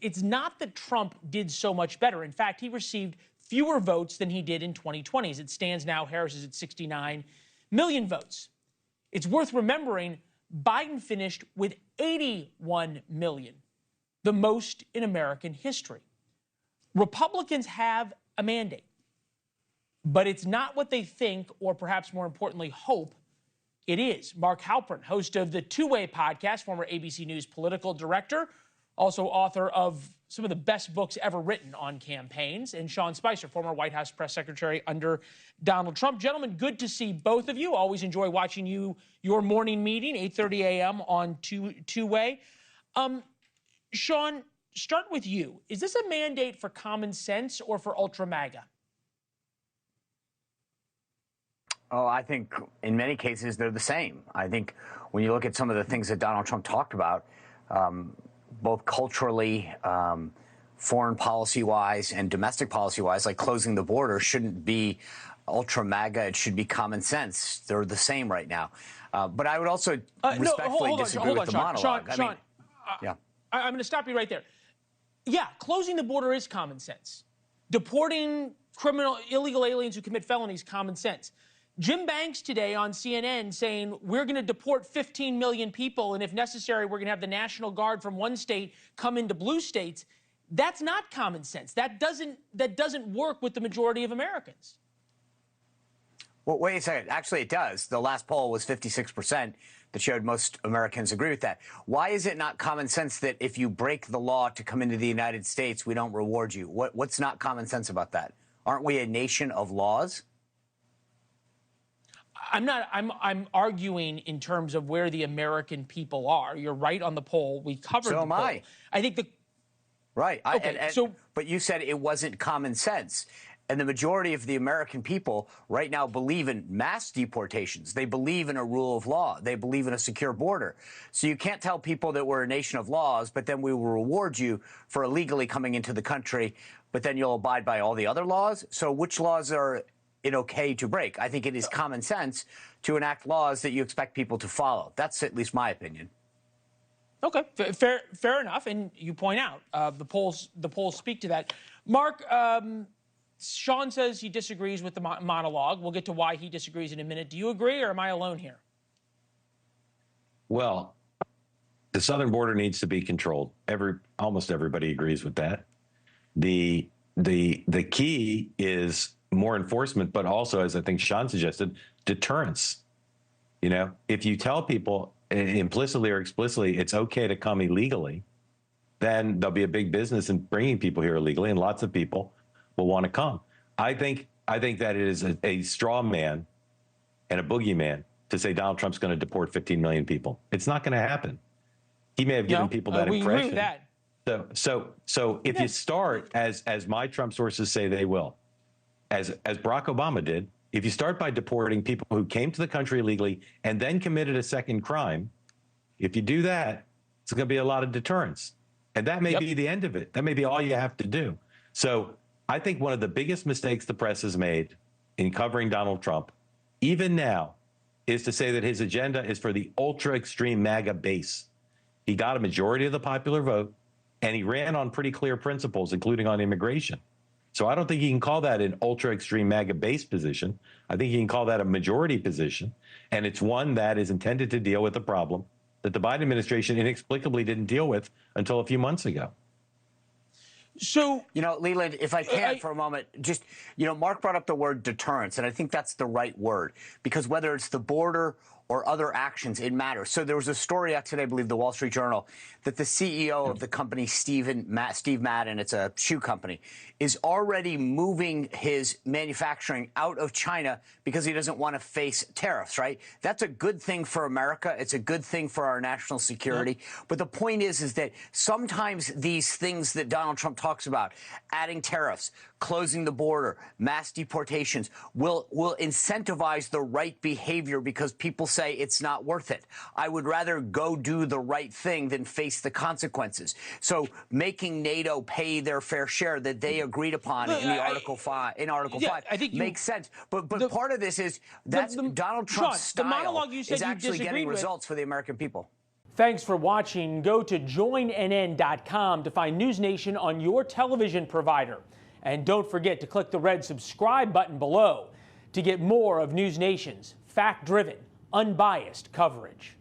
it's not that Trump did so much better. In fact, he received fewer votes than he did in 2020. As it stands now, Harris is at 69 million votes. It's worth remembering Biden finished with 81 million, the most in American history. Republicans have a mandate, but it's not what they think, or perhaps more importantly, hope it is. Mark Halperin, host of the Two-Way podcast, former ABC News political director, also author of some of the best books ever written on campaigns, and Sean Spicer, former White House press secretary under Donald Trump. Gentlemen, good to see both of you. Always enjoy watching your morning meeting, 8:30 a.m. on Two-Way. Sean, start with you. Is this a mandate for common sense or for ultra MAGA? Oh, I think in many cases they're the same. I think when you look at some of the things that Donald Trump talked about, both culturally, foreign policy-wise, and domestic policy-wise, like closing the border, shouldn't be ultra MAGA. It should be common sense. They're the same right now. But I would also respectfully disagree with the monologue. Sean, I'm going to stop you right there. Yeah, closing the border is common sense. Deporting illegal aliens who commit felonies, common sense. Jim Banks today on CNN saying we're going to deport 15 million people, and if necessary, we're going to have the National Guard from one state come into blue states. That's not common sense. That doesn't work with the majority of Americans. Well, wait a second. Actually, it does. The last poll was 56% that showed most Americans agree with that. Why is it not common sense that if you break the law to come into the United States, we don't reward you? What's not common sense about that? Aren't we a nation of laws? I'm arguing in terms of where the American people are. You're right on the poll. We covered the poll. So am I. I think Right. Okay, but you said it wasn't common sense. And the majority of the American people right now believe in mass deportations. They believe in a rule of law. They believe in a secure border. So you can't tell people that we're a nation of laws, but then we will reward you for illegally coming into the country, but then you'll abide by all the other laws. So which laws are it okay to break? I think it is common sense to enact laws that you expect people to follow. That's at least my opinion. Okay, fair enough. And you point out the polls speak to that. Mark, Sean says he disagrees with the monologue. We'll get to why he disagrees in a minute. Do you agree, or am I alone here? Well, the southern border needs to be controlled. Almost everybody agrees with that. The key is more enforcement, but also, as I think Sean suggested, deterrence. You know, if you tell people implicitly or explicitly it's okay to come illegally, then there'll be a big business in bringing people here illegally, and lots of people will want to come. I think that it is a straw man and a boogeyman to say Donald Trump's going to deport 15 million people. It's not going to happen. He may have given people that impression. We agree with that. So if you start, as my Trump sources say they will, as Barack Obama did, if you start by deporting people who came to the country illegally and then committed a second crime, if you do that, it's going to be a lot of deterrence. And that may be the end of it. That may be all you have to do. So I think one of the biggest mistakes the press has made in covering Donald Trump, even now, is to say that his agenda is for the ultra-extreme MAGA base. He got a majority of the popular vote, and he ran on pretty clear principles, including on immigration. So I don't think he can call that an ultra-extreme MAGA base position. I think he can call that a majority position, and it's one that is intended to deal with a problem that the Biden administration inexplicably didn't deal with until a few months ago. So, Leland, if I can for a moment, just, Mark brought up the word deterrence, and I think that's the right word, because whether it's the border or other actions, it matters. So there was a story out today, I believe, the Wall Street Journal, that the CEO of the company, Steve Madden, it's a shoe company, is already moving his manufacturing out of China because he doesn't want to face tariffs, right? That's a good thing for America. It's a good thing for our national security. But the point is that sometimes these things that Donald Trump talks about, adding tariffs, closing the border, mass deportations, will incentivize the right behavior because people say it's not worth it. I would rather go do the right thing than face the consequences. So making NATO pay their fair share that they agreed upon in Article 5 I think makes sense. But part of this is that Donald Trump's style is actually getting results for the American people. Thanks for watching. Go to joinnn.com to find NewsNation on your television provider. And don't forget to click the red subscribe button below to get more of NewsNation's fact-driven, unbiased coverage.